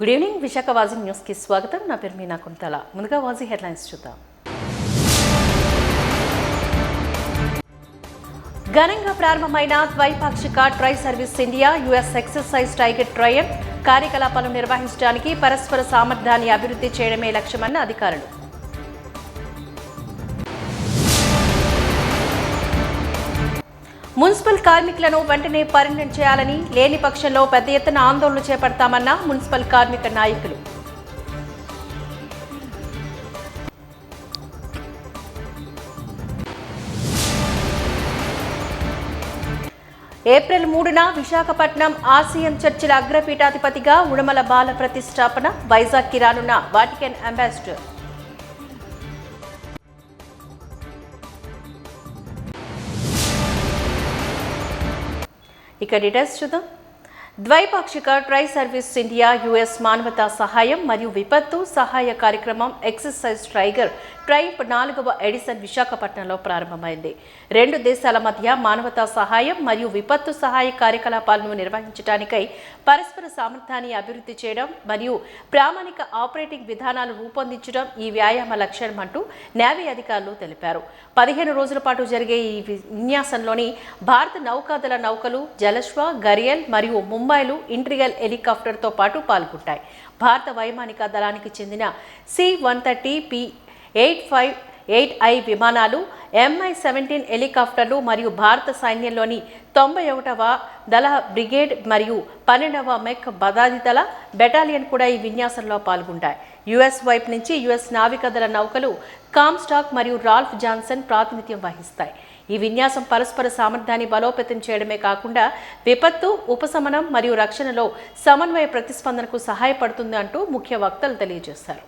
Good evening Visakha వాజీ news కి స్వాగతం. నా పేరు మీనా కుంతల. ముందుగా వాజీ హెడ్లైన్స్ చూద్దాం. ఘనంగా ప్రారంభమైన ద్వైపాక్షిక tri service India US exercise tiger trial కార్యకలాపాలను నిర్వహించడానికి పరస్పర సామర్థ్యాన్ని అభివృద్ధి చేయడమే లక్ష్యమన్న అధికారులు. మున్సిపల్ కార్మికులను వెంటనే పర్మనెంట్ చేయాలని, లేని పక్షంలో పెద్ద ఎత్తున ఆందోళన చేపడతామన్న మున్సిపల్ కార్మిక నాయకులు. ఏప్రిల్ 3న విశాఖపట్నం ఆసియన్ చర్చిల అగ్రపీఠాధిపతిగా ఉడమల బాల ప్రతిష్టాపన, వైజాగ్కి రానున్న వాటికన్ అంబాసిడర్. ఇక డీటెయిల్స్ చూద్దాం. ద్వైపాక్షిక ట్రై సర్వీస్ ఇండియా యుఎస్ మానవతా సహాయం మరియు విపత్తు సహాయ కార్యక్రమం ఎక్సర్సైజ్ టైగర్ ట్రైప్ 4వ ఎడిషన్ విశాఖపట్నంలో ప్రారంభమైంది. రెండు దేశాల మధ్య మానవతా సహాయం మరియు విపత్తు సహాయ కార్యకలాపాలను నిర్వహించడానికై పరస్పర సామర్థ్యాన్ని అభివృద్ధి చేయడం మరియు ప్రామాణిక ఆపరేటింగ్ విధానాలు రూపొందించడం ఈ వ్యాయామ లక్ష్యం అంటూ నేవీ అధికారులు తెలిపారు. 15 రోజుల పాటు జరిగే ఈ విన్యాసంలోని భారత నౌకాదళ నౌకలు జలశ్వ, గరియల్ మరియు ముంబైలు ఇంట్రియల్ హెలికాప్టర్తో పాటు పాల్గొంటాయి. భారత వైమానిక దళానికి చెందిన C-130 P-858I విమానాలు, MI-17 హెలికాప్టర్లు మరియు భారత సైన్యంలోని 91వ దళ బ్రిగేడ్ మరియు 12వ మెక్ బదాదిదళ బెటాలియన్ కూడా ఈ విన్యాసంలో పాల్గొంటాయి. యుఎస్ వైపు నుంచి యుఎస్ నావికాదళ నౌకలు కామ్స్టాక్ మరియు రాల్ఫ్ జాన్సన్ ప్రాతినిధ్యం వహిస్తాయి. ఈ విన్యాసం పరస్పర సామర్థ్యాన్ని బలోపేతం చేయడమే కాకుండా విపత్తు, ఉపశమనం మరియు రక్షణలో సమన్వయ ప్రతిస్పందనకు సహాయపడుతుంది అంటూ ముఖ్య వక్తలు తెలియజేశారు.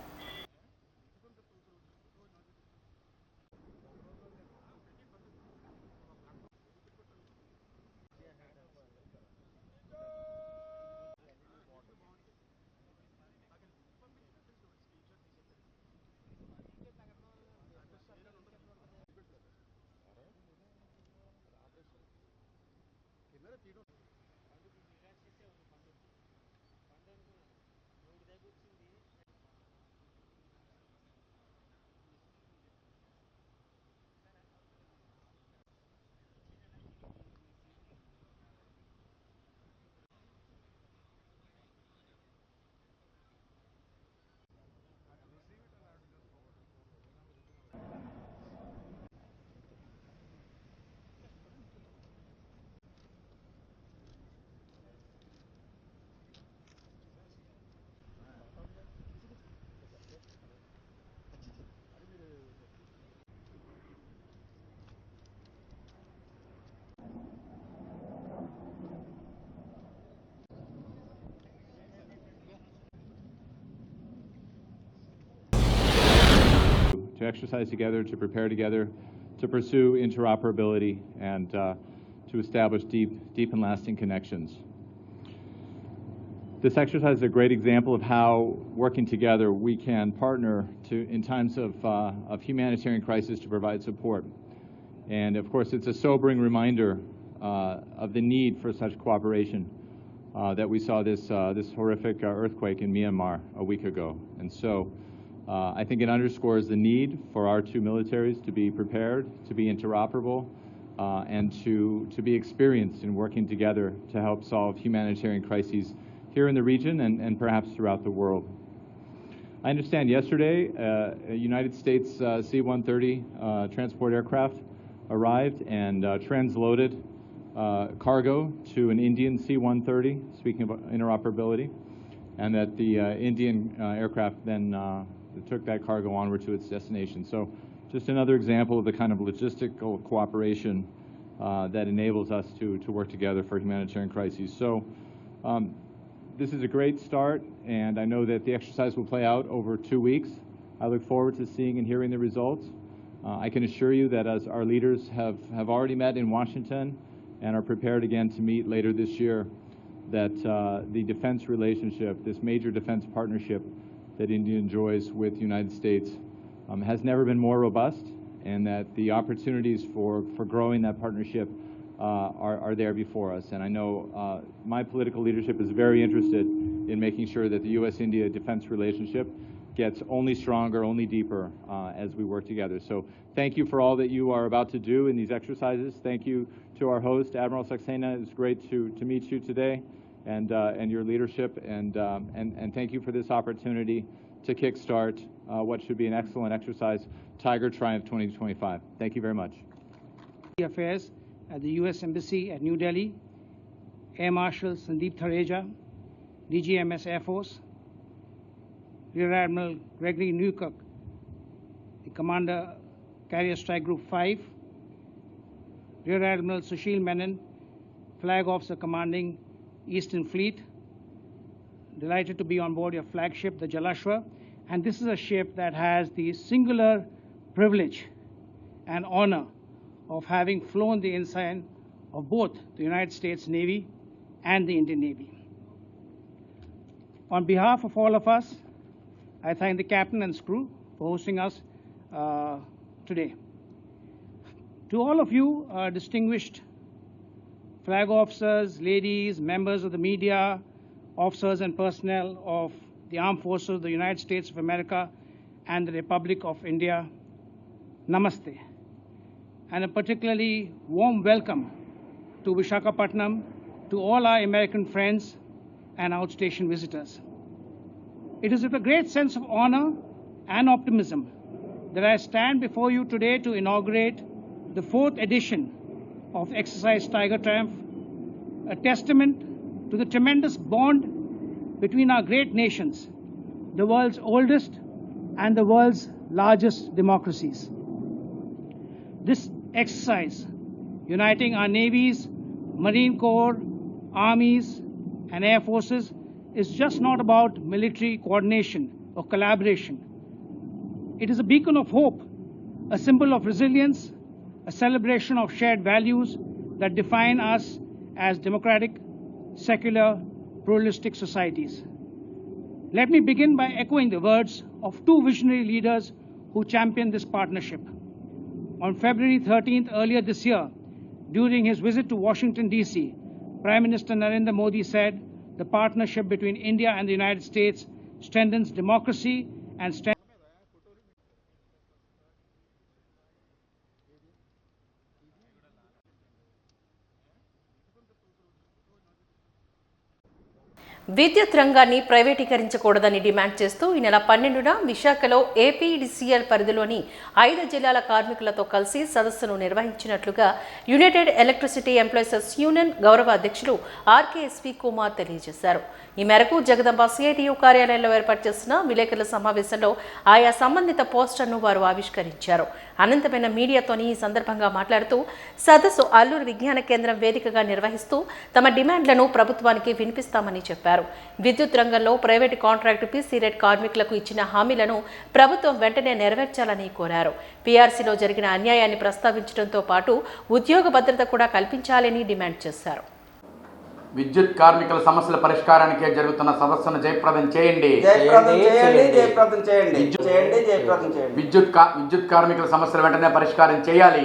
To exercise together, to prepare together, to pursue interoperability, and to establish deep and lasting connections. This exercise is a great example of how, working together, we can partner in times of humanitarian crisis to provide support. And of course, it's a sobering reminder of the need for such cooperation that we saw this horrific earthquake in Myanmar a week ago. And so, I think it underscores the need for our two militaries to be prepared, to be interoperable, and to be experienced in working together to help solve humanitarian crises here in the region and perhaps throughout the world. I understand yesterday a United States C-130 transport aircraft arrived and transloaded cargo to an Indian C-130, speaking of interoperability, and that the Indian aircraft then took that cargo onward to its destination. So just another example of the kind of logistical cooperation that enables us to work together for humanitarian crises. So this is a great start, and I know that the exercise will play out over 2 weeks. I look forward to seeing and hearing the results. I can assure you that as our leaders have already met in Washington and are prepared again to meet later this year, that the defense relationship, this major defense partnership that India enjoys with the United States has never been more robust, and that the opportunities for growing that partnership are there before us. And I know my political leadership is very interested in making sure that the U.S.-India defense relationship gets only stronger, only deeper as we work together. So thank you for all that you are about to do in these exercises. Thank you to our host, Admiral Saxena. It's great to meet you today and your leadership. And thank you for this opportunity to kickstart what should be an excellent exercise, Tiger Triumph 2025. Thank you very much. Affairs at the U.S. Embassy at New Delhi, Air Marshal Sandeep Thareja, DGMS Air Force, Rear Admiral Gregory Newkirk, the Commander Carrier Strike Group 5, Rear Admiral Sushil Menon, Flag Officer commanding Eastern Fleet. Delighted to be on board your flagship, the Jalashwa, and this is a ship that has the singular privilege and honor of having flown the ensign of both the United States Navy and the Indian Navy. On behalf of all of us, I thank the captain and his crew for hosting us today. To all of you distinguished flag officers, ladies, members of the media, officers and personnel of the Armed Forces of the United States of America and the Republic of India, Namaste. And a particularly warm welcome to Visakhapatnam, to all our American friends and outstation visitors. It is with a great sense of honor and optimism that I stand before you today to inaugurate the 4th edition of Exercise Tiger Triumph, a testament to the tremendous bond between our great nations, the world's oldest and the world's largest democracies. This exercise, uniting our navies, Marine Corps, armies, and air forces, is just not about military coordination or collaboration. It is a beacon of hope, a symbol of resilience, a celebration of shared values that define us as democratic, secular, pluralistic societies. Let me begin by echoing the words of two visionary leaders who championed this partnership. On February 13th, earlier this year, during his visit to Washington, D.C., Prime Minister Narendra Modi said, the partnership between India and the United States strengthens democracy and strengthens విద్యుత్ రంగాన్ని ప్రైవేటీకరించకూడదని demand చేస్తూ ఈ నెల 12న విశాఖలో APDCL పరిధిలోని 5 జిల్లాల కార్మికులతో కలిసి సదస్సును నిర్వహించినట్లుగా యునైటెడ్ ఎలక్ట్రిసిటీ ఎంప్లాయీస్ యూనియన్ గౌరవ అధ్యక్షులు ఆర్కేఎస్వి కుమార్ తెలియజేశారు. ఈ మేరకు జగదంబ సిఐటియు కార్యాలయంలో ఏర్పాటు చేసిన విలేకరుల సమావేశంలో ఆయా సంబంధిత పోస్టర్ను వారు ఆవిష్కరించారు. అనంతమైన మీడియాతోని ఈ సందర్భంగా మాట్లాడుతూ సదస్సు అల్లూరు విజ్ఞాన కేంద్రం వేదికగా నిర్వహిస్తూ తమ డిమాండ్లను ప్రభుత్వానికి వినిపిస్తామని చెప్పారు. విద్యుత్ రంగంలో ప్రైవేటు కాంట్రాక్టు పీసీ రేట్ కార్మికులకు ఇచ్చిన హామీలను ప్రభుత్వం వెంటనే నెరవేర్చాలని కోరారు. పీఆర్సీలో జరిగిన అన్యాయాన్ని ప్రస్తావించడంతో పాటు ఉద్యోగ భద్రత కూడా కల్పించాలని డిమాండ్ చేశారు. విద్యుత్ కార్మికుల సమస్యల పరిష్కారానికి జరుగుతున్న సదస్సును జయప్రదం చేయండి. విద్యుత్ కార్మికుల సమస్యలు వెంటనే పరిష్కారం చేయాలి.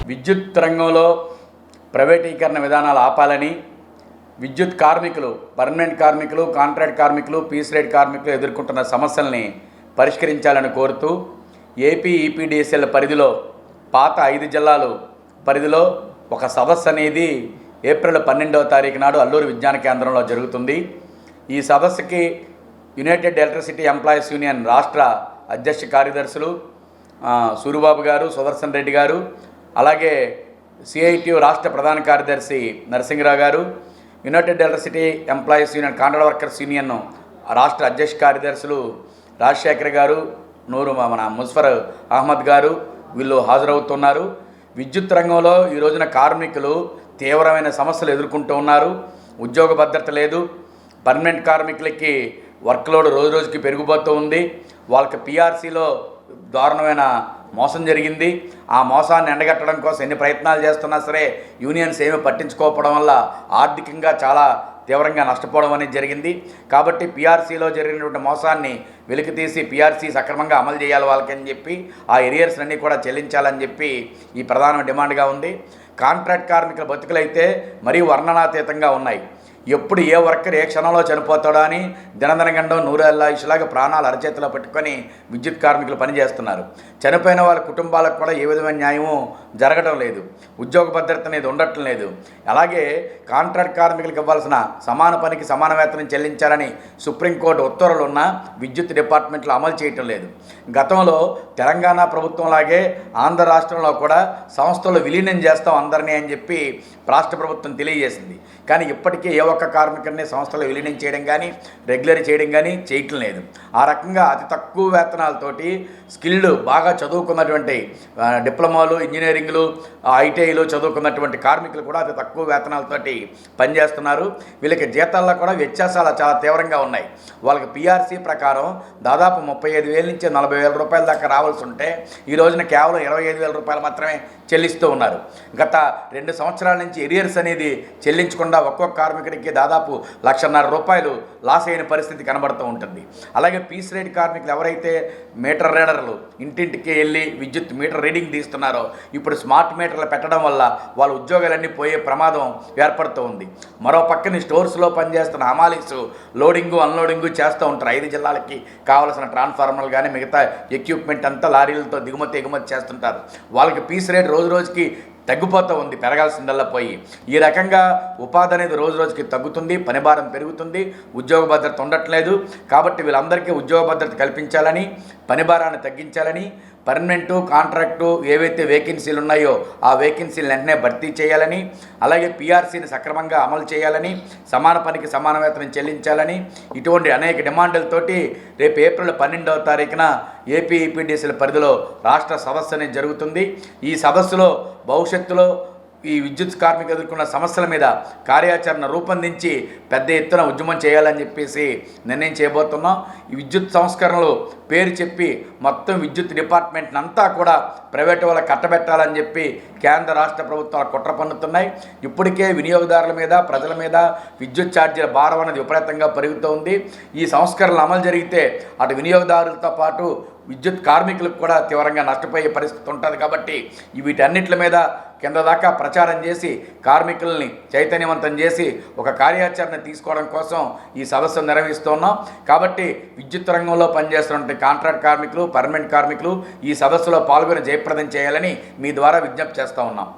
విద్యుత్ రంగంలో ప్రైవేటీకరణ విధానాలు ఆపాలని, విద్యుత్ కార్మికులు, పర్మనెంట్ కార్మికులు, కాంట్రాక్ట్ కార్మికులు, పీస్ రేట్ కార్మికులు ఎదుర్కొంటున్న సమస్యల్ని పరిష్కరించాలని కోరుతూ ఏపీ ఈపీడీఎస్ఎల్ పరిధిలో పాత 5 జిల్లాలు పరిధిలో ఒక సదస్సు అనేది ఏప్రిల్ 12వ తారీఖు నాడు అల్లూరు విజ్ఞాన కేంద్రంలో జరుగుతుంది. ఈ సదస్సుకి యునైటెడ్ ఎలక్ట్రిసిటీ ఎంప్లాయీస్ యూనియన్ రాష్ట్ర అధ్యక్ష కార్యదర్శులు సూరిబాబు గారు, సుదర్శన్ రెడ్డి గారు, అలాగే సిఐటియు రాష్ట్ర ప్రధాన కార్యదర్శి నరసింహరావు గారు, United electricity employees union contract workers union రాష్ట్ర అధ్యక్ష కార్యదర్శులు రాజశేఖర్ గారు, మన ముజఫర్ అహ్మద్ గారు వీళ్ళు హాజరవుతున్నారు. విద్యుత్ రంగంలో ఈ రోజున కార్మికులు తీవ్రమైన సమస్యలు ఎదుర్కొంటూ ఉన్నారు. ఉద్యోగ భద్రత లేదు. పర్మనెంట్ కార్మికులకి వర్క్లోడ్ రోజు రోజుకి పెరిగిపోతూ ఉంది. వాళ్ళకి పీఆర్సీలో దారుణమైన మోసం జరిగింది. ఆ మోసాన్ని ఎండగట్టడం కోసం ఎన్ని ప్రయత్నాలు చేస్తున్నా సరే యూనియన్స్ ఏమీ పట్టించుకోకపోవడం వల్ల ఆర్థికంగా చాలా తీవ్రంగా నష్టపోవడం అనేది జరిగింది. కాబట్టి పీఆర్సీలో జరిగినటువంటి మోసాన్ని వెలికితీసి పీఆర్సీ సక్రమంగా అమలు చేయాలి వాళ్ళకని చెప్పి ఆ ఎరియర్స్ అన్నీ కూడా చెల్లించాలని చెప్పి ఈ ప్రధాన డిమాండ్గా ఉంది. కాంట్రాక్ట్ కార్మికుల బతుకులైతే మరీ వర్ణనాతీతంగా ఉన్నాయి. ఎప్పుడు ఏ వర్కర్ ఏ క్షణంలో చనిపోతాడో అని దినదినగండం నూరేళ్ళ ఇలాగా ప్రాణాలు అరచేతిలో పెట్టుకొని విద్యుత్ కార్మికులు పనిచేస్తున్నారు. చనిపోయిన వాళ్ళ కుటుంబాలకు కూడా ఏ విధమైన న్యాయము జరగడం లేదు. ఉద్యోగ భద్రత అనేది ఉండటం లేదు. అలాగే కాంట్రాక్ట్ కార్మికులకు ఇవ్వాల్సిన సమాన పనికి సమాన వేతనం చెల్లించాలని సుప్రీంకోర్టు ఉత్తర్వులు ఉన్నా విద్యుత్ డిపార్ట్మెంట్లో అమలు చేయటం లేదు. గతంలో తెలంగాణ ప్రభుత్వంలాగే ఆంధ్ర రాష్ట్రంలో కూడా సంస్థలు విలీనం చేస్తాం అందరినీ అని చెప్పి రాష్ట్ర ప్రభుత్వం తెలియజేసింది. కానీ ఇప్పటికీ ఏ ఒక్క కార్మికుడిని సంస్థలు విలీనం చేయడం కానీ రెగ్యులర్ చేయడం కానీ చేయటం లేదు. ఆ రకంగా అతి తక్కువ వేతనాలతోటి స్కిల్డ్ బాగా చదువుకున్నటువంటి డిప్లొమాలు ఇంజనీరింగ్లు ఐటీఐలు చదువుకున్నటువంటి కార్మికులు కూడా అతి తక్కువ వేతనాలతోటి పనిచేస్తున్నారు. వీళ్ళకి జీతాల్లో కూడా వ్యత్యాసాలు చాలా తీవ్రంగా ఉన్నాయి. వాళ్ళకి పీఆర్సీ ప్రకారం దాదాపు 35,000 నుంచి 40,000 రూపాయల దాకా రావాల్సి ఉంటే ఈ రోజున కేవలం 25,000 రూపాయలు మాత్రమే చెల్లిస్తూ ఉన్నారు. గత 2 సంవత్సరాల నుంచి ఎరియర్స్ అనేది చెల్లించకుండా ఒక్కొక్క కార్మికుడికి దాదాపు 1,50,000 రూపాయలు లాస్ అయిన పరిస్థితి కనబడుతూ ఉంటుంది. అలాగే పీస్ రేట్ కార్మికులు ఎవరైతే మీటర్ రీడర్లు ఇంటింటికి వెళ్ళి విద్యుత్ మీటర్ రీడింగ్ తీస్తున్నారో ఇప్పుడు స్మార్ట్ మీటర్లు పెట్టడం వల్ల వాళ్ళ ఉద్యోగాలన్నీ పోయే ప్రమాదం ఏర్పడుతూ ఉంది. మరో పక్కన స్టోర్స్లో పనిచేస్తున్న హమాలీస్ లోడింగు అన్లోడింగు చేస్తూ ఉంటారు. 5 జిల్లాలకి కావాల్సిన ట్రాన్స్ఫార్మర్లు కానీ మిగతా ఎక్విప్మెంట్ అంతా లారీలతో దిగుమతి ఎగుమతి చేస్తుంటారు. వాళ్ళకి పీస్ రేట్ రోజు రోజుకి తగ్గిపోతూ ఉంది, పెరగాల్సిందల్లా పోయి. ఈ రకంగా ఉపాధి అనేది రోజు రోజుకి తగ్గుతుంది, పనిభారం పెరుగుతుంది, ఉద్యోగ భద్రత ఉండట్లేదు. కాబట్టి వీళ్ళందరికీ ఉద్యోగ భద్రత కల్పించాలని, పనిభారాన్ని తగ్గించాలని, పర్మనెంటు కాంట్రాక్టు ఏవైతే వేకెన్సీలు ఉన్నాయో ఆ వేకెన్సీలు వెంటనే భర్తీ చేయాలని, అలాగే పీఆర్సీని సక్రమంగా అమలు చేయాలని, సమాన పనికి సమాన వేతనం చెల్లించాలని ఇటువంటి అనేక డిమాండ్లతోటి రేపు ఏప్రిల్ 12వ తారీఖున ఏపీ ఈపీడీసీల పరిధిలో రాష్ట్ర సదస్సు అనేది జరుగుతుంది. ఈ సదస్సులో భవిష్యత్తులో ఈ విద్యుత్ కార్మికులు ఎదుర్కొన్న సమస్యల మీద కార్యాచరణ రూపొందించి పెద్ద ఎత్తున ఉద్యమం చేయాలని చెప్పేసి నిర్ణయం చేయబోతున్నాం. ఈ విద్యుత్ సంస్కరణలు పేరు చెప్పి మొత్తం విద్యుత్ డిపార్ట్మెంట్ని అంతా కూడా ప్రైవేటు వాళ్ళకి కట్టబెట్టాలని చెప్పి కేంద్ర రాష్ట్ర ప్రభుత్వాలు కుట్ర పన్నుతున్నాయి. ఇప్పటికే వినియోగదారుల మీద ప్రజల మీద విద్యుత్ ఛార్జీల భారం అనేది విపరీతంగా పెరుగుతూ ఉంది. ఈ సంస్కరణలు అమలు జరిగితే అటు వినియోగదారులతో పాటు విద్యుత్ కార్మికులకు కూడా తీవ్రంగా నష్టపోయే పరిస్థితి ఉంటుంది. కాబట్టి వీటన్నిటి మీద కింద దాకా ప్రచారం చేసి కార్మికుల్ని చైతన్యవంతం చేసి ఒక కార్యాచరణ తీసుకోవడం కోసం ఈ సదస్సు నిర్వహిస్తున్నాం. కాబట్టి విద్యుత్ రంగంలో పనిచేస్తున్న కాంట్రాక్ట్ కార్మికులు, పర్మనెంట్ కార్మికులు ఈ సదస్సులో పాల్గొని జయప్రదం చేయాలని మీ ద్వారా విజ్ఞప్తి చేస్తూ ఉన్నాం.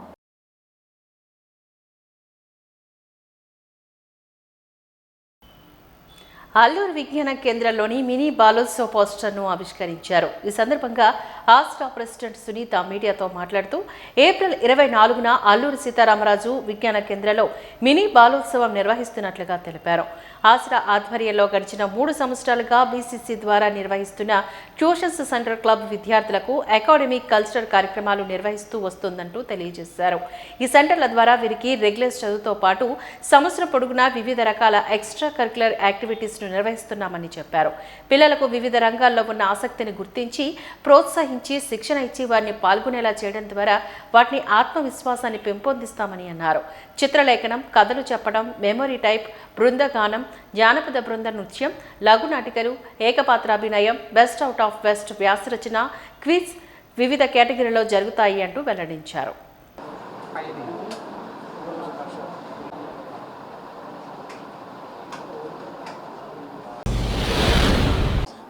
అల్లూరు విజ్ఞాన కేంద్రంలోని మినీ బాలోత్సవ పోస్టర్ను ఆవిష్కరించారు. ఈ సందర్భంగా ఆస్ట్రా ప్రెసిడెంట్ సునీత మీడియాతో మాట్లాడుతూ ఏప్రిల్ 24న అల్లూరు సీతారామరాజు విజ్ఞాన కేంద్రంలో మినీ బాలోత్సవం నిర్వహిస్తున్నట్లుగా తెలిపారు. ఆస్ట్రా ఆధ్వర్యంలో గడిచిన 3 సంవత్సరాలుగా బీసీసీ ద్వారా నిర్వహిస్తున్న ట్యూషన్స్ సెంటర్ క్లబ్ విద్యార్థులకు అకాడమిక్ కల్చరల్ కార్యక్రమాలు నిర్వహిస్తూ వస్తుందంటూ తెలియజేశారు. ఈ సెంటర్ల ద్వారా వీరికి రెగ్యులర్ చదువుతో పాటు సంవత్సరం పొడుగునా వివిధ రకాల ఎక్స్ట్రా కరిక్యులర్ యాక్టివిటీస్ నిర్వహిస్తున్నామని చెప్పారు. పిల్లలకు వివిధ రంగాల్లో ఉన్న ఆసక్తిని గుర్తించి ప్రోత్సహించి శిక్షణ ఇచ్చి వారిని పాల్గొనేలా చేయడం ద్వారా వాటిని ఆత్మవిశ్వాసాన్ని పెంపొందిస్తామని అన్నారు. చిత్రలేఖనం, కథలు చెప్పడం, మెమొరీ టైప్, బృందగానం, జానపద బృంద నృత్యం, లఘు నాటికలు, ఏకపాత్రాభినయం, బెస్ట్ అవుట్ ఆఫ్ వెస్ట్ వ్యాసరచన, క్విజ్ వివిధ కేటగిరీలో జరుగుతాయి అంటూ వెల్లడించారు.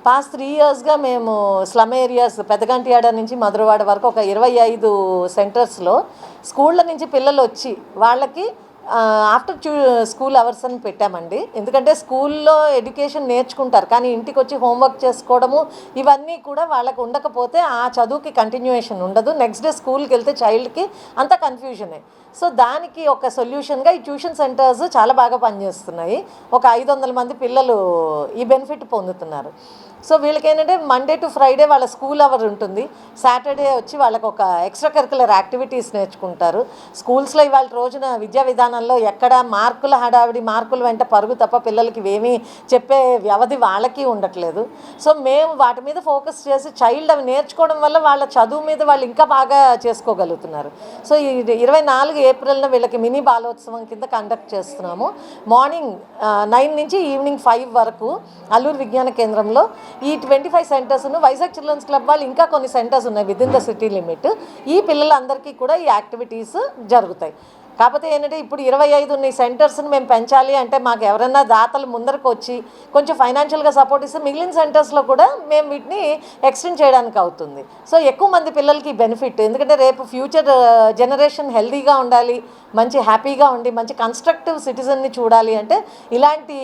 పాస్ట్ 3 ఇయర్స్గా మేము స్లమ్ ఏరియాస్ పెద్దగంటియాడ నుంచి మధురవాడ వరకు ఒక 25 సెంటర్స్లో స్కూళ్ళ నుంచి పిల్లలు వచ్చి వాళ్ళకి ఆఫ్టర్ స్కూల్ అవర్స్ అని పెట్టామండి. ఎందుకంటే స్కూల్లో ఎడ్యుకేషన్ నేర్చుకుంటారు కానీ ఇంటికి వచ్చి హోంవర్క్ చేసుకోవడము ఇవన్నీ కూడా వాళ్ళకు ఉండకపోతే ఆ చదువుకి కంటిన్యూయేషన్ ఉండదు. నెక్స్ట్ డే స్కూల్కి వెళ్తే చైల్డ్కి అంత కన్ఫ్యూజనే. సో దానికి ఒక సొల్యూషన్గా ఈ ట్యూషన్ సెంటర్స్ చాలా బాగా పనిచేస్తున్నాయి. ఒక 500 మంది పిల్లలు ఈ బెనిఫిట్ పొందుతున్నారు. సో వీళ్ళకి ఏంటంటే మండే టు ఫ్రైడే వాళ్ళ స్కూల్ అవర్ ఉంటుంది. సాటర్డే వచ్చి వాళ్ళకి ఒక ఎక్స్ట్రా కరికులర్ యాక్టివిటీస్ నేర్చుకుంటారు. స్కూల్స్లో ఇవాళ రోజున విద్యా విధానంలో ఎక్కడ మార్కుల హడావిడి, మార్కుల వెంట పరుగు తప్ప పిల్లలకి ఇవేమీ చెప్పే వ్యవధి వాళ్ళకి ఉండట్లేదు. సో మేము వాటి మీద ఫోకస్ చేసి చైల్డ్ అవి నేర్చుకోవడం వల్ల వాళ్ళ చదువు మీద వాళ్ళు ఇంకా బాగా చేసుకోగలుగుతున్నారు. సో ఈ 24 ఏప్రిల్న వీళ్ళకి మినీ బాలోత్సవం కింద కండక్ట్ చేస్తున్నాము. మార్నింగ్ 9 నుంచి ఈవినింగ్ 5 వరకు అల్లూరు విజ్ఞాన కేంద్రంలో ఈ 25 సెంటర్స్ను వైజాగ్ చిల్డ్రన్స్ క్లబ్ వాళ్ళు ఇంకా కొన్ని సెంటర్స్ ఉన్నాయి విదిన్ ద సిటీ లిమిట్. ఈ పిల్లలందరికీ కూడా ఈ యాక్టివిటీస్ జరుగుతాయి. కాకపోతే ఏంటంటే ఇప్పుడు 25 ఉన్న ఈ సెంటర్స్ని మేము పెంచాలి అంటే మాకు ఎవరైనా దాతలు ముందరకు వచ్చి కొంచెం ఫైనాన్షియల్గా సపోర్ట్ ఇస్తే మిగిలిన సెంటర్స్లో కూడా మేము వీటిని ఎక్స్టెండ్ చేయడానికి అవుతుంది. సో ఎక్కువ మంది పిల్లలకి బెనిఫిట్, ఎందుకంటే రేపు ఫ్యూచర్ జనరేషన్ హెల్తీగా ఉండాలి, మంచి హ్యాపీగా ఉండి మంచి కన్స్ట్రక్టివ్ సిటిజన్ని చూడాలి అంటే ఇలాంటి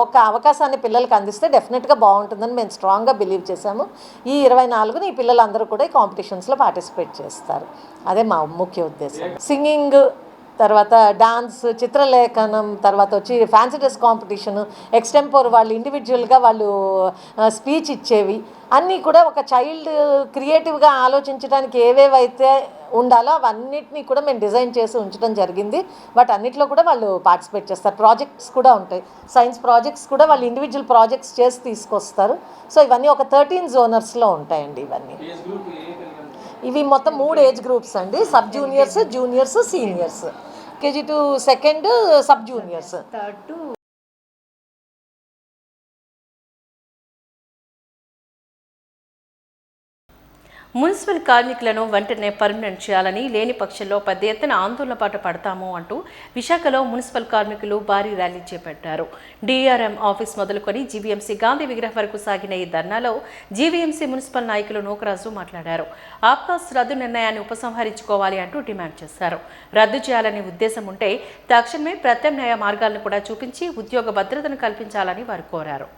ఒక అవకాశాన్ని పిల్లలకి అందిస్తే డెఫినెట్గా బాగుంటుందని మేము స్ట్రాంగ్గా బిలీవ్ చేశాము. ఈ 24ని ఈ పిల్లలందరూ కూడా ఈ కాంపిటీషన్స్లో పార్టిసిపేట్ చేస్తారు. అదే మా ముఖ్య ఉద్దేశం. సింగింగ్, తర్వాత డాన్స్, చిత్రలేఖనం, తర్వాత వచ్చి ఫ్యాన్సీ డ్రెస్ కాంపిటీషను, ఎక్స్టెంపోర్ వాళ్ళు ఇండివిజువల్గా వాళ్ళు స్పీచ్ ఇచ్చేవి అన్నీ కూడా ఒక చైల్డ్ క్రియేటివ్గా ఆలోచించడానికి ఏవేవైతే ఉండాలో అవన్నిటినీ కూడా మేము డిజైన్ చేసి ఉంచడం జరిగింది. వాటన్నిటిలో కూడా వాళ్ళు పార్టిసిపేట్ చేస్తారు. ప్రాజెక్ట్స్ కూడా ఉంటాయి, సైన్స్ ప్రాజెక్ట్స్ కూడా వాళ్ళు ఇండివిజువల్ ప్రాజెక్ట్స్ చేసి తీసుకొస్తారు. సో ఇవన్నీ ఒక 13 జోనర్స్లో ఉంటాయండి. ఇవి మొత్తం 3 ఏజ్ గ్రూప్స్ అండి, sub juniors, juniors, seniors, KG to 2nd, sub juniors 3rd to municipal కార్మికులను వెంటనే పర్మనెంట్ చేయాలని, లేని పక్షంలో పెద్ద ఎత్తున ఆందోళన బాట పడతాము అంటూ విశాఖలో మున్సిపల్ కార్మికులు భారీ ర్యాలీ చేపట్టారు. DRM ఆఫీస్ మొదలుకొని జీవీఎంసీ గాంధీ విగ్రహం వరకు సాగిన ఈ ధర్నాలో జీవీఎంసీ మున్సిపల్ నాయకులు నూకరాజు మాట్లాడారు. ఆబ్కాస్ రద్దు నిర్ణయాన్ని ఉపసంహరించుకోవాలి అంటూ డిమాండ్ చేశారు. రద్దు చేయాలనే ఉద్దేశం ఉంటే తక్షణమే ప్రత్యామ్నాయ మార్గాలను కూడా చూపించి ఉద్యోగ భద్రతను కల్పించాలని వారు కోరారు.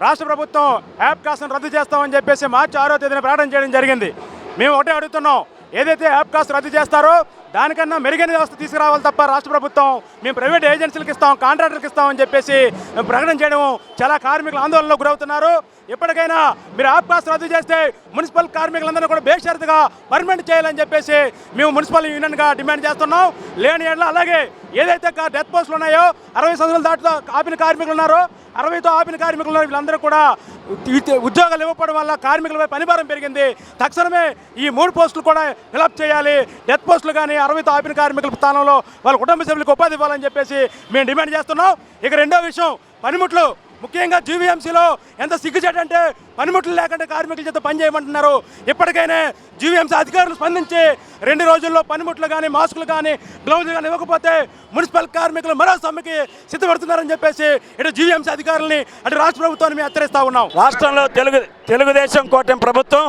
రాష్ట్ర ప్రభుత్వం యాప్కాస్ను రద్దు చేస్తామని చెప్పేసి మార్చి 6వ తేదీన ప్రకటన చేయడం జరిగింది. మేము ఒకటే అడుగుతున్నాం, ఏదైతే యాప్కాస్ రద్దు చేస్తారో దానికన్నా మెరుగైన వ్యవస్థ తీసుకురావాలి తప్ప రాష్ట్ర ప్రభుత్వం మేము ప్రైవేట్ ఏజెన్సీలకు ఇస్తాం, కాంట్రాక్టర్లకు ఇస్తామని చెప్పేసి ప్రకటన చేయడం చాలా కార్మికులు ఆందోళనలో గురవుతున్నారు. ఎప్పటికైనా మీరు యాప్కాస్ రద్దు చేస్తే మున్సిపల్ కార్మికులందరూ కూడా బేషరతుగా పర్మనెంట్ చేయాలని చెప్పేసి మేము మున్సిపల్ యూనియన్గా డిమాండ్ చేస్తున్నాం. లేని ఏళ్ళ అలాగే ఏదైతే డెత్ పోస్టులు ఉన్నాయో 60 సంవత్సరాల దాటితో ఆపిన కార్మికులు ఉన్నారో 60తో ఆపిన కార్మికులు ఉన్నారు, వీళ్ళందరూ కూడా ఉద్యోగాలు ఇవ్వకపోవడం వల్ల కార్మికులపై పనిభారం పెరిగింది. తక్షణమే ఈ 3 పోస్టులు కూడా ఫిలప్ చేయాలి. డెత్ పోస్టులు కానీ 60తో ఆపిన కార్మికుల స్థానంలో వాళ్ళ కుటుంబ సభ్యులకు ఉపాధి ఇవ్వాలని చెప్పేసి మేము డిమాండ్ చేస్తున్నాం. ఇక రెండో విషయం, పనిముట్లు ముఖ్యంగా జీవీఎంసీలో ఎంత సిగ్గుచేట అంటే పనిముట్లు లేకుండా కార్మికుల చేత పనిచేయమంటున్నారు. ఇప్పటికైనా జీవీఎంసీ అధికారులు స్పందించి 2 రోజుల్లో పనిముట్లు కానీ మాస్కులు కానీ గ్లౌజులు కానీ ఇవ్వకపోతే మున్సిపల్ కార్మికులు మరో సమ్మెకి సిద్ధపడుతున్నారని చెప్పేసి ఇటు జీవీఎంసీ అధికారులని అటు రాష్ట్ర ప్రభుత్వాన్ని మేము హెచ్చరిస్తా ఉన్నాం. రాష్ట్రంలో తెలుగుదేశం కూటమి ప్రభుత్వం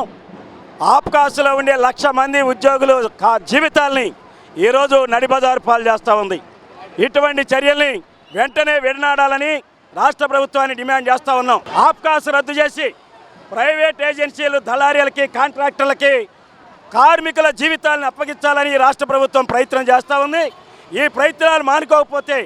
ఆప్కాస్లో ఉండే 1,00,000 మంది ఉద్యోగులు జీవితాల్ని ఈరోజు నడిబజారు పాలు చేస్తూ ఉంది. ఇటువంటి చర్యల్ని వెంటనే విడనాడాలని రాష్ట్ర ప్రభుత్వాన్ని డిమాండ్ చేస్తూ ఉన్నాం. ఆప్కాస్ రద్దు చేసి ప్రైవేట్ ఏజెన్సీలు దళారీలకి కాంట్రాక్టర్లకి కార్మికుల జీవితాలను అప్పగించాలని రాష్ట్ర ప్రభుత్వం ప్రయత్నం చేస్తూ ఉంది. ఈ ప్రయత్నాలు మానుకోకపోతే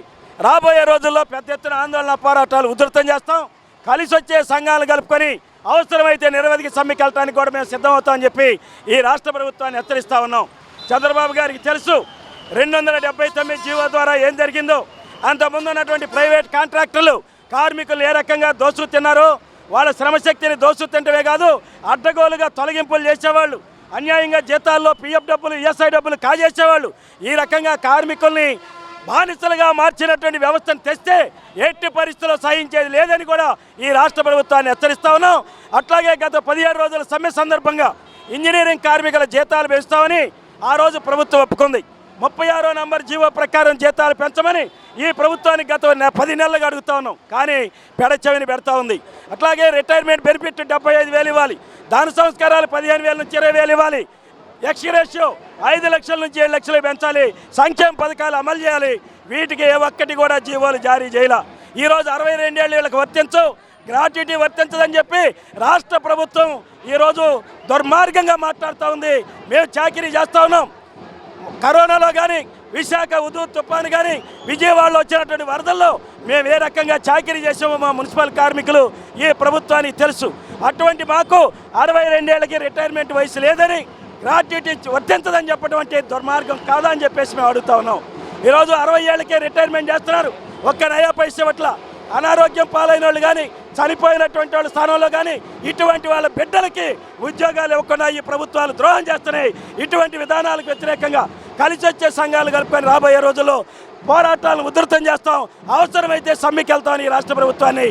రాబోయే రోజుల్లో పెద్ద ఎత్తున ఆందోళన పోరాటాలు ఉధృతం చేస్తాం. కలిసి వచ్చే సంఘాలను కలుపుకొని అవసరమైతే నిరవధిక సమ్మెకి వెళ్ళడానికి కూడా మేము సిద్ధమవుతామని చెప్పి ఈ రాష్ట్ర ప్రభుత్వాన్ని హెచ్చరిస్తూ ఉన్నాం. చంద్రబాబు గారికి తెలుసు 279 జీవో ద్వారా ఏం జరిగిందో. అంతకుముందు ఉన్నటువంటి ప్రైవేట్ కాంట్రాక్టర్లు కార్మికులు ఏ రకంగా దోసు తిన్నారో, వాళ్ళ శ్రమశక్తిని దోసు తింటవే కాదు అడ్డగోలుగా తొలగింపులు చేసేవాళ్ళు, అన్యాయంగా జీతాల్లో పిఎఫ్ డబ్బులు ఈఎస్ఐ డబ్బులు కాజేసేవాళ్ళు. ఈ రకంగా కార్మికుల్ని బానిసలుగా మార్చినటువంటి వ్యవస్థను తెస్తే ఎట్టి పరిస్థితుల్లో సహించేది లేదని కూడా ఈ రాష్ట్ర ప్రభుత్వాన్ని హెచ్చరిస్తా ఉన్నాం. అట్లాగే గత 17 రోజుల సమ్మె సందర్భంగా ఇంజనీరింగ్ కార్మికుల జీతాలు పెంచుతామని ఆ రోజు ప్రభుత్వం ఒప్పుకుంది. 36వ నంబర్ జీవో ప్రకారం జీతాలు పెంచమని ఈ ప్రభుత్వానికి గత 10 నెలలుగా అడుగుతా ఉన్నాం. కానీ పెడచెవిని పెడతా ఉంది. అట్లాగే రిటైర్మెంట్ బెనిఫిట్ 75,000 ఇవ్వాలి, దాన సంస్కారాలు 15,000 నుంచి 20,000 ఇవ్వాలి, ఎక్స్ రేషియో 5 లక్షల నుంచి 7 లక్షలు పెంచాలి, సంక్షేమ పథకాలు అమలు చేయాలి. వీటికి ఏ ఒక్కటి కూడా జీవోలు జారీ చేయాల. ఈరోజు 62 ఏళ్ళు వీళ్ళకి వర్తించు, గ్రాట్యుటీ వర్తించదని చెప్పి రాష్ట్ర ప్రభుత్వం ఈరోజు దుర్మార్గంగా మాట్లాడుతూ ఉంది. మేము చాకరీ చేస్తూ ఉన్నాం. కరోనాలో కానీ విశాఖ ఉదు తుఫాను కానీ విజయవాడలో వచ్చినటువంటి వరదల్లో మేము ఏ రకంగా చాకరీ చేసామో మా మున్సిపల్ కార్మికులు ఈ ప్రభుత్వానికి తెలుసు. అటువంటి మాకు 62 ఏళ్ళకి రిటైర్మెంట్ వయసు లేదని, గ్రాట్యుటీ వర్తించదని చెప్పడం అంటే దుర్మార్గం కాదా అని చెప్పేసి మేము అడుగుతా ఉన్నాం. ఈరోజు 60 ఏళ్ళకే రిటైర్మెంట్ చేస్తున్నారు. ఒక్క నయా పైసా పట్ల అనారోగ్యం పాలైన వాళ్ళు కానీ చనిపోయినటువంటి వాళ్ళ స్థానంలో కానీ ఇటువంటి వాళ్ళ బిడ్డలకి ఉద్యోగాలు ఇవ్వకుండా ఈ ప్రభుత్వాలు ద్రోహం చేస్తున్నాయి. ఇటువంటి విధానాలకు వ్యతిరేకంగా కలిసి వచ్చే సంఘాలు కలుపుకొని రాబోయే రోజుల్లో పోరాటాలను ఉధృతం చేస్తాం. అవసరమైతే సమ్మెకి వెళ్తామని ఈ రాష్ట్ర ప్రభుత్వాన్ని.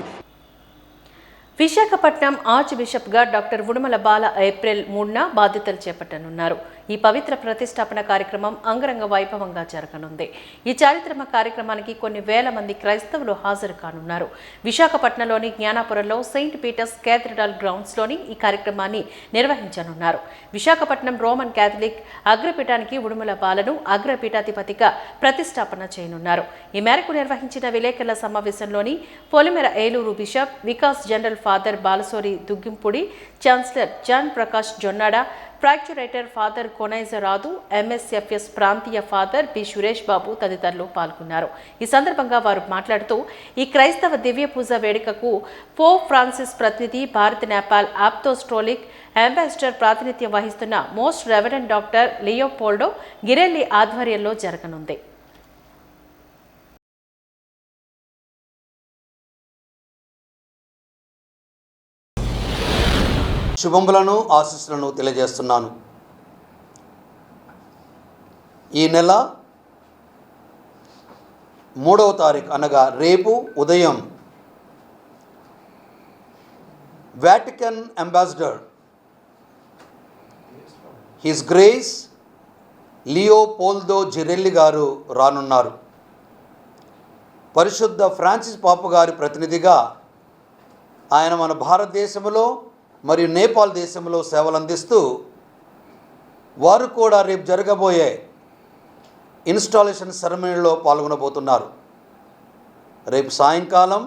విశాఖపట్నం ఆర్చ్ బిషప్గా డాక్టర్ ఉడుమల బాల ఏప్రిల్ 3న బాధ్యతలు చేపట్టనున్నారు. ఈ పవిత్ర ప్రతిష్టాపన కార్యక్రమం అంగరంగ వైభవంగా జరగనుంది. ఈ చారిత్రక కార్యక్రమానికి కొన్ని వేల మంది క్రైస్తవులు హాజరు కానున్నారు. విశాఖపట్నంలోని జ్ఞానాపురంలో సెయింట్ పీటర్స్ కేథడ్రల్ గ్రౌండ్స్లోని ఈ కార్యక్రమాన్ని నిర్వహించనున్నారు. విశాఖపట్నం రోమన్ క్యాథలిక్ అగ్రపీఠానికి ఉడుమల బాలను అగ్రపీఠాధిపతిగా ప్రతిష్టాపన చేయనున్నారు. ఈ మేరకు నిర్వహించిన విలేకరుల సమావేశంలోని Polimera Eluru bishop, vicar general father Balasouri Duggimpudi, chancellor John Prakash Jonnada, procurator father కొనైజరాదు, ఎంఎస్ఎఫ్ఎస్ ప్రాంతీయ ఫాదర్ బి సురేష్ బాబు తదితరులు పాల్గొన్నారు. ఈ సందర్భంగా వారు మాట్లాడుతూ ఈ క్రైస్తవ దివ్య పూజ వేడుకకు పోప్ ఫ్రాన్సిస్ ప్రతినిధి, భారత్ నేపాల్ అపోస్టోలిక్ అంబాసిడర్ ప్రాతినిధ్యం వహిస్తున్న మోస్ట్ రెవరెండ్ డాక్టర్ లియోపోల్డో గిరెల్లి ఆధ్వర్యంలో జరగనుంది. శుభములను ఆశీస్సులను తెలియజేస్తున్నాను. ఈ నెల 3వ తారీఖు అనగా రేపు ఉదయం Vatican ambassador his grace Leopoldo Girelli గారు రానున్నారు. పరిశుద్ధ ఫ్రాన్సిస్ పాప గారి ప్రతినిధిగా ఆయన మన భారతదేశంలో మరియు నేపాల్ దేశంలో సేవలు అందిస్తూ వారు కూడా రేపు జరగబోయే ఇన్స్టాలేషన్ సెరమనీలో పాల్గొనబోతున్నారు. రేపు సాయంకాలం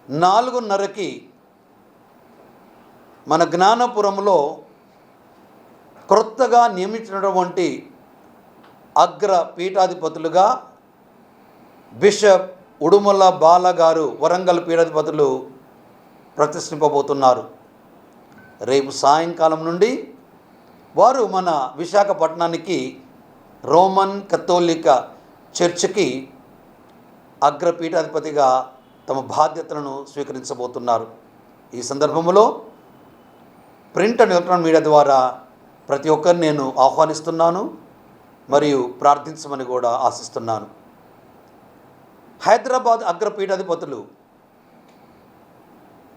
4:30కి మన జ్ఞానపురంలో క్రొత్తగా నియమించినటువంటి అగ్ర పీఠాధిపతులుగా బిషప్ ఉడుమల బాల గారు వరంగల్ పీఠాధిపతులు ప్రతిష్ఠింపబోతున్నారు. రేపు సాయంకాలం నుండి వారు మన విశాఖపట్నానికి రోమన్ కథోలిక చర్చికి అగ్రపీఠాధిపతిగా తమ బాధ్యతలను స్వీకరించబోతున్నారు. ఈ సందర్భంలో ప్రింట్ అండ్ ఎలక్ట్రానిక్ మీడియా ద్వారా ప్రతి ఒక్కరిని నేను ఆహ్వానిస్తున్నాను మరియు ప్రార్థించమని కూడా ఆశిస్తున్నాను. హైదరాబాద్ అగ్రపీఠాధిపతులు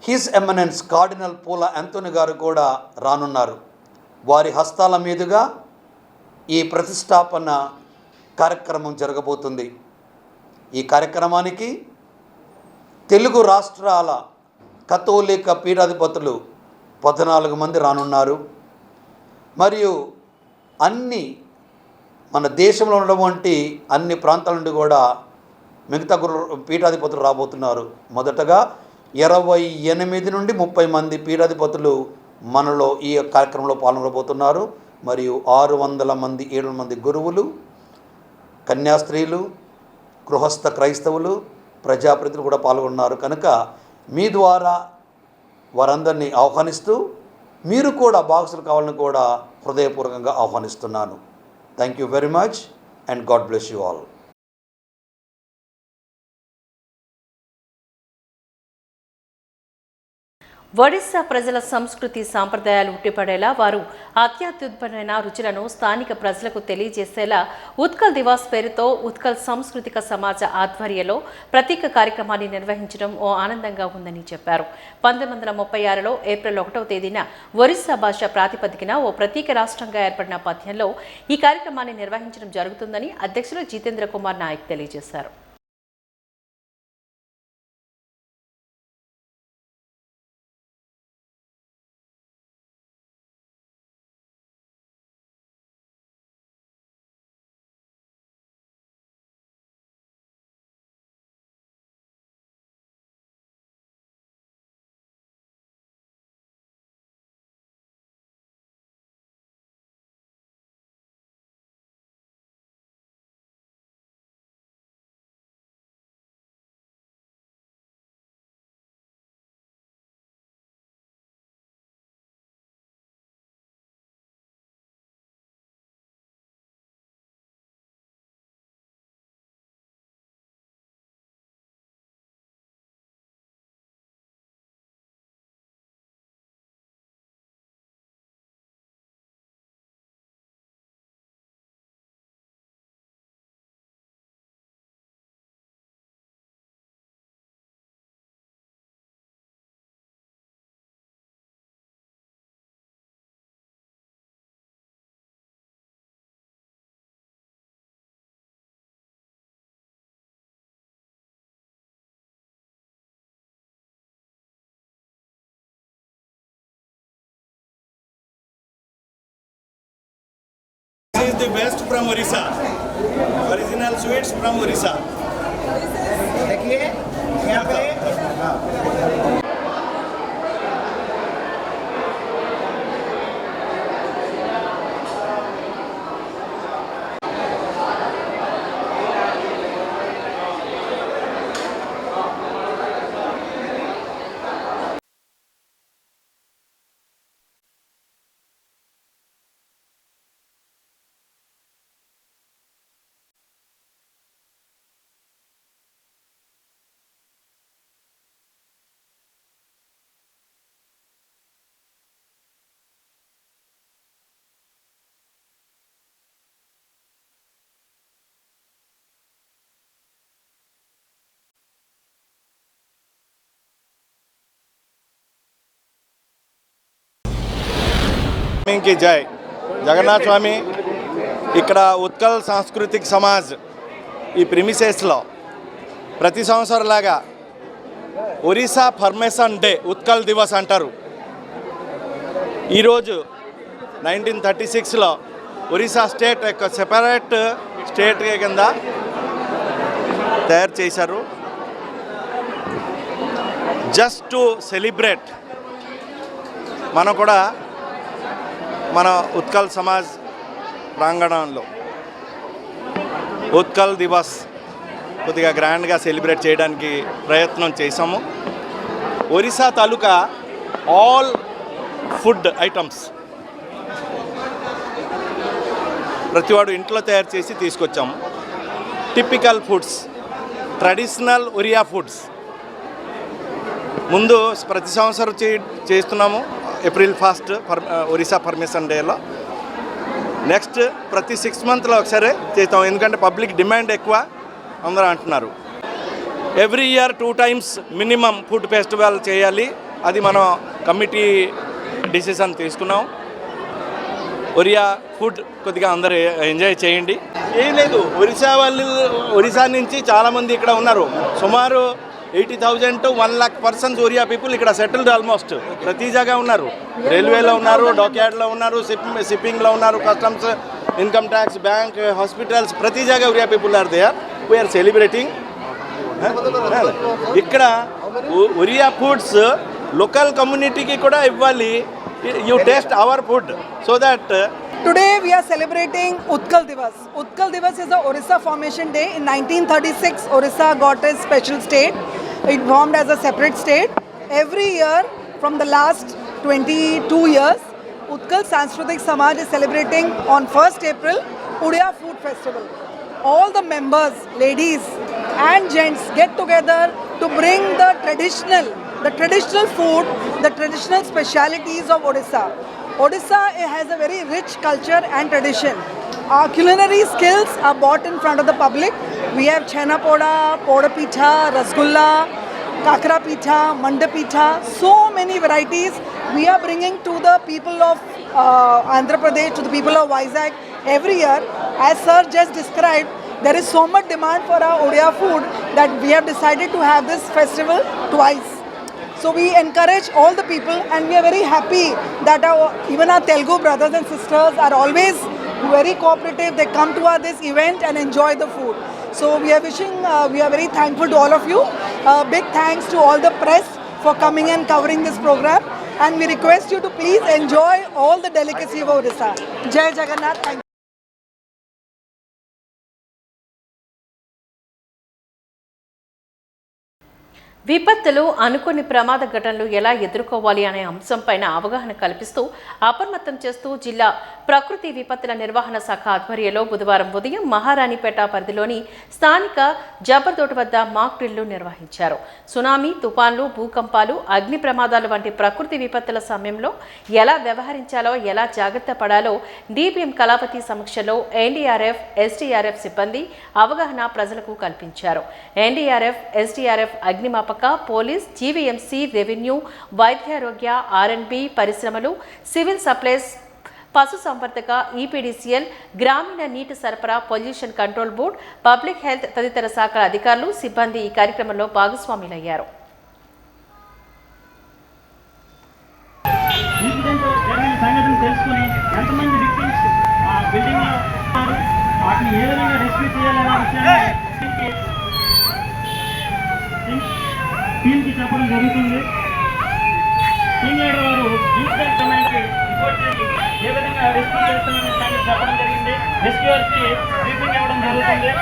హిస్ ఎమినెన్స్ కార్డినల్ పూల యాంథోనీ గారు కూడా రానున్నారు. వారి హస్తాల మీదుగా ఈ ప్రతిష్టాపన కార్యక్రమం జరగబోతుంది. ఈ కార్యక్రమానికి తెలుగు రాష్ట్రాల కథోలిక పీఠాధిపతులు 14 మంది రానున్నారు. మరియు మన దేశంలో ఉన్నటువంటి అన్ని ప్రాంతాల నుండి కూడా మిగతా పీఠాధిపతులు రాబోతున్నారు. మొదటగా 28 నుండి 30 మంది పీఠాధిపతులు మనలో ఈ కార్యక్రమంలో పాల్గొనబోతున్నారు. మరియు 700 మంది గురువులు, కన్యాస్త్రీలు, గృహస్థ క్రైస్తవులు, ప్రజాప్రతినిధులు కూడా పాల్గొన్నారు. కనుక మీ ద్వారా వారందరినీ ఆహ్వానిస్తూ మీరు కూడా భాగస్వాములు కావాలని కూడా హృదయపూర్వకంగా ఆహ్వానిస్తున్నాను. Thank you very much and God bless you all. Odisha ప్రజల సంస్కృతి సాంప్రదాయాలు ఉట్టిపడేలా వారు అత్యద్భుతమైన రుచులను స్థానిక ప్రజలకు తెలియజేసేలా ఉత్కల్ దివాస్ పేరుతో ఉత్కల్ సాంస్కృతిక సమాజ ఆధ్వర్యంలో ప్రత్యేక కార్యక్రమాన్ని నిర్వహించడం ఓ ఆనందంగా ఉందని చెప్పారు. 1936లో ఏప్రిల్ 1వ తేదీన ఒరిస్సా భాష ప్రాతిపదికన ఓ ప్రత్యేక రాష్ట్రంగా ఏర్పడిన పథ్యంలో ఈ కార్యక్రమాన్ని నిర్వహించడం జరుగుతుందని అధ్యక్షులు జితేంద్ర కుమార్ నాయక్ తెలియజేశారు. This is the best from Orissa. Original sweets from Orissa. देखिए यहाँ पे की जय जगन्नाथ स्वामी ఇక్కడ ఉత్కల్ సాంస్కృతిక సమాజ్ ఈ ప్రిమిసెస్లో ప్రతి సంవత్సరం లాగా ఒరిస్సా ఫర్మేషన్ డే ఉత్కల్ దివస్ అంటారు. ఈరోజు 1936లో ఒరిస్సా స్టేట్ యొక్క సెపరేట్ స్టేట్ కింద తయారు చేశారు. జస్ట్ టు సెలబ్రేట్ మనం కూడా మన ఉత్కల్ సమాజ్ ప్రాంగణంలో ఉత్కల్ దివస్ కొద్దిగా గ్రాండ్గా సెలబ్రేట్ చేయడానికి ప్రయత్నం చేశాము. ఒరిస్సా తాలూకా ఆల్ ఫుడ్ ఐటమ్స్ ప్రతివాడు ఇంట్లో తయారు చేసి తీసుకొచ్చాము. Typical foods, traditional Oriya foods ముందు ప్రతి సంవత్సరం చేస్తున్నాము. ఏప్రిల్ 1 ఒరిస్సా పర్మిషన్ డేలో. నెక్స్ట్ ప్రతి 6 మంత్లో ఒకసారి చేస్తాం, ఎందుకంటే పబ్లిక్ డిమాండ్ ఎక్కువ అందరూ అంటున్నారు. Every year 2 times minimum food festival చేయాలి అది మనం కమిటీ డిసిషన్ తీసుకున్నాం. ఒరియా ఫుడ్ కొద్దిగా అందరూ ఎంజాయ్ చేయండి. ఏం లేదు, ఒరిస్సా నుంచి చాలామంది ఇక్కడ ఉన్నారు. సుమారు 80,000 to 1 lakh persons Oriya people ఇక్కడ సెటిల్డ్ ఆల్మోస్ట్. ప్రతి జగ ఉన్నారు. రైల్వేలో ఉన్నారు, డాక్యార్డ్లో ఉన్నారు, షిప్పింగ్లో ఉన్నారు, customs, income tax, bank, hospitals, ప్రతి జగ Oriya people are there. We are celebrating. ఇక్కడ ఒరియా ఫుడ్స్ లోకల్ కమ్యూనిటీకి కూడా ఇవ్వాలి. You taste our food so that today we are celebrating Utkal Divas. Utkal Divas is a Orissa formation day. In 1936, Orissa got a special state. It formed as a separate state. Every year from the last 22 years, Utkal Sanskritik Samaj is celebrating on 1st April Odia Food Festival. All the members, ladies and gents get together to bring the traditional food, the traditional specialities of Odisha. Odisha has a very rich culture and tradition. Our culinary skills are brought in front of the public. We have chhena poda, poda pitha, rasgulla, kakra pitha, manda pitha, so many varieties we are bringing to the people of Andhra Pradesh, to the people of Vizag every year. As sir just described, there is so much demand for our Odia food that we have decided to have this festival twice. So we encourage all the people, and we are very happy that even our Telugu brothers and sisters are always very cooperative. They come to this event and enjoy the food. So we are very thankful to all of you. Big thanks to all the press for coming and covering this program, and we request you to please enjoy all the delicacy of Odisha. Jai Jagannath. Thank you. విపత్తులు, అనుకోని ప్రమాద ఘటనలు ఎలా ఎదుర్కోవాలి అనే అంశంపైన అవగాహన కల్పిస్తూ అప్రమత్తం చేస్తూ జిల్లా ప్రకృతి విపత్తుల నిర్వహణ శాఖ ఆధ్వర్యంలో బుధవారం ఉదయం మహారాణిపేట పరిధిలోని స్థానిక జబర్దోట్ వద్ద మాక్ డ్రిల్లు నిర్వహించారు. సునామీ, తుఫాన్లు, భూకంపాలు, అగ్ని ప్రమాదాలు వంటి ప్రకృతి విపత్తుల సమయంలో ఎలా వ్యవహరించాలో, ఎలా జాగ్రత్త పడాలో డిపిఎం కళావతి సమక్షంలో ఎన్డీఆర్ఎఫ్, ఎస్డీఆర్ఎఫ్ సిబ్బంది అవగాహన ప్రజలకు కల్పించారు. ఎన్డీఆర్ఎఫ్, ఎస్డీఆర్ఎఫ్, అగ్నిమాపక, పోలీస్, జీవీఎంసీ, రెవెన్యూ, వైద్యారోగ్య, ఆర్ఎండ్బి, పరిశ్రమలు, సివిల్ సప్లైస్, పశుసంవర్ధక, ఈపీడీసీఎల్, గ్రామీణ నీటి సరఫరా, pollution control board, public health తదితర శాఖల అధికారులు, సిబ్బంది ఈ కార్యక్రమంలో భాగస్వాములయ్యారు. టీంకి చెప్పడం జరుగుతుంది. టీం లీడర్ వారు ఇన్సిడెంట్ కమాండ్కి రిపోర్ట్ చేసి ఏ విధంగా రెస్క్యూ చేస్తామని దాన్ని చెప్పడం జరిగింది. రెస్క్యూవర్స్కి బ్రీఫింగ్ ఇవ్వడం జరుగుతుంది.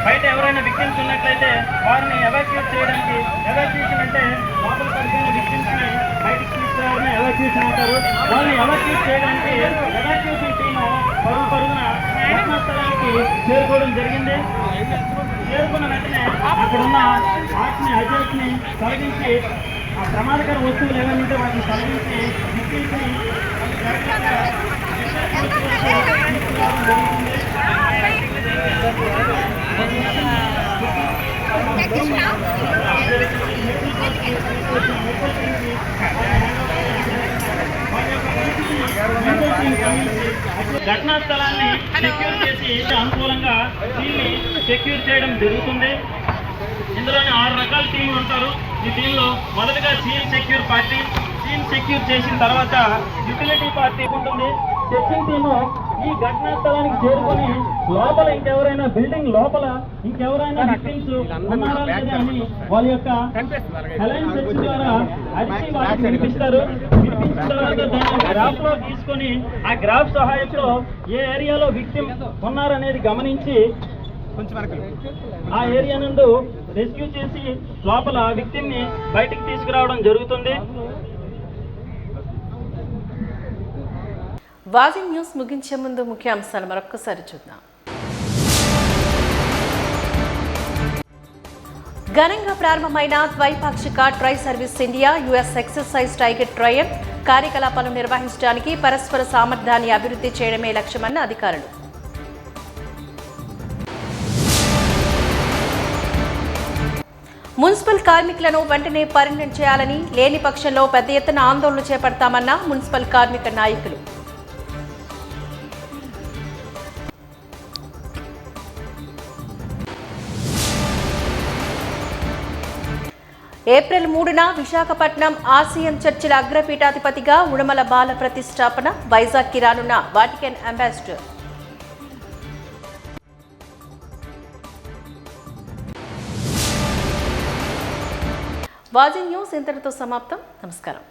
బయట ఎవరైనా విక్టిమ్స్ ఉన్నట్లయితే వారిని ఎవాక్యూట్ చేయడానికి, ఎవాక్యూషన్ అంటే లోపల పడిపోయిన విక్టిమ్స్ని బయటకు తీసుకురావాలని ఎవాక్యూషన్ అంటారు. వాళ్ళని ఎవాక్యూట్ చేయడానికి ఎవాక్యూషన్ టీము పరుగున ఘటనా స్థలానికి చేరుకోవడం జరిగింది. చేరుకున్న వెంటనే అక్కడున్న ఆర్ట్ని, అజెంట్ని తొలగించి ఆ ప్రమాదకర వస్తువులు ఏమైనా ఉంటే వాటిని తొలగించి విక్టిమ్స్ని ఘటనా స్థలాన్ని సెక్యూర్ చేసి అనుకూలంగా టీంని సెక్యూర్ చేయడం జరుగుతుంది. ఇందులోని 6 రకాల టీంలు ఉంటారు. ఈ టీంలో మొదటగా scene secure party, scene secure చేసిన తర్వాత యుటిలిటీ పార్టీ ఉంటుంది. సెర్చింగ్ టీము ఈ ఘటనా స్థలానికి చేరుకొని లోపల ఇంకెవరైనా, బిల్డింగ్ లోపల ఇంకెవరైనా విక్టిమ్స్ ఉన్నారా లేదా అని వాళ్ళ యొక్క అలైన్ సెర్చ్ ద్వారా అరిచి వాళ్ళకి వినిపిస్తారు. వినిపించిన తర్వాత దాన్ని గ్రాఫ్ లో తీసుకొని ఆ గ్రాఫ్ సహాయంతో ఏ ఏరియాలో విక్టిమ్ ఉన్నారనేది గమనించి ఆ ఏరియా నుండి రెస్క్యూ చేసి లోపల విక్టిమ్ ని బయటికి తీసుకురావడం జరుగుతుంది. వాజింగ్ న్యూస్ ముగించే ముందు ముఖ్య అంశాలు మరొక్కసారి చూద్దాం. ఘనంగా ప్రారంభమైన ద్వైపాక్షిక tri service India US exercise tiger trial కార్యకలాపాలను నిర్వహించడానికి పరస్పర సామర్థ్యాన్ని అభివృద్ధి చేయడమే లక్ష్యమన్న అధికారులు. మున్సిపల్ కార్మికులను వెంటనే పర్మనెంట్ చేయాలని, లేని పక్షంలో పెద్ద ఎత్తున ఆందోళన చేపడతామన్న మున్సిపల్ కార్మిక నాయకులు. ఏప్రిల్ 3న విశాఖపట్నం ఆసియన్ చర్చిల అగ్రపీఠాధిపతిగా ఉడమల బాల ప్రతిష్టాపన, వైజాగ్కి రానున్న వాటికన్ అంబాసిడర్. వాజీ న్యూస్ ఇంతటితో సమాప్తం. నమస్కారం.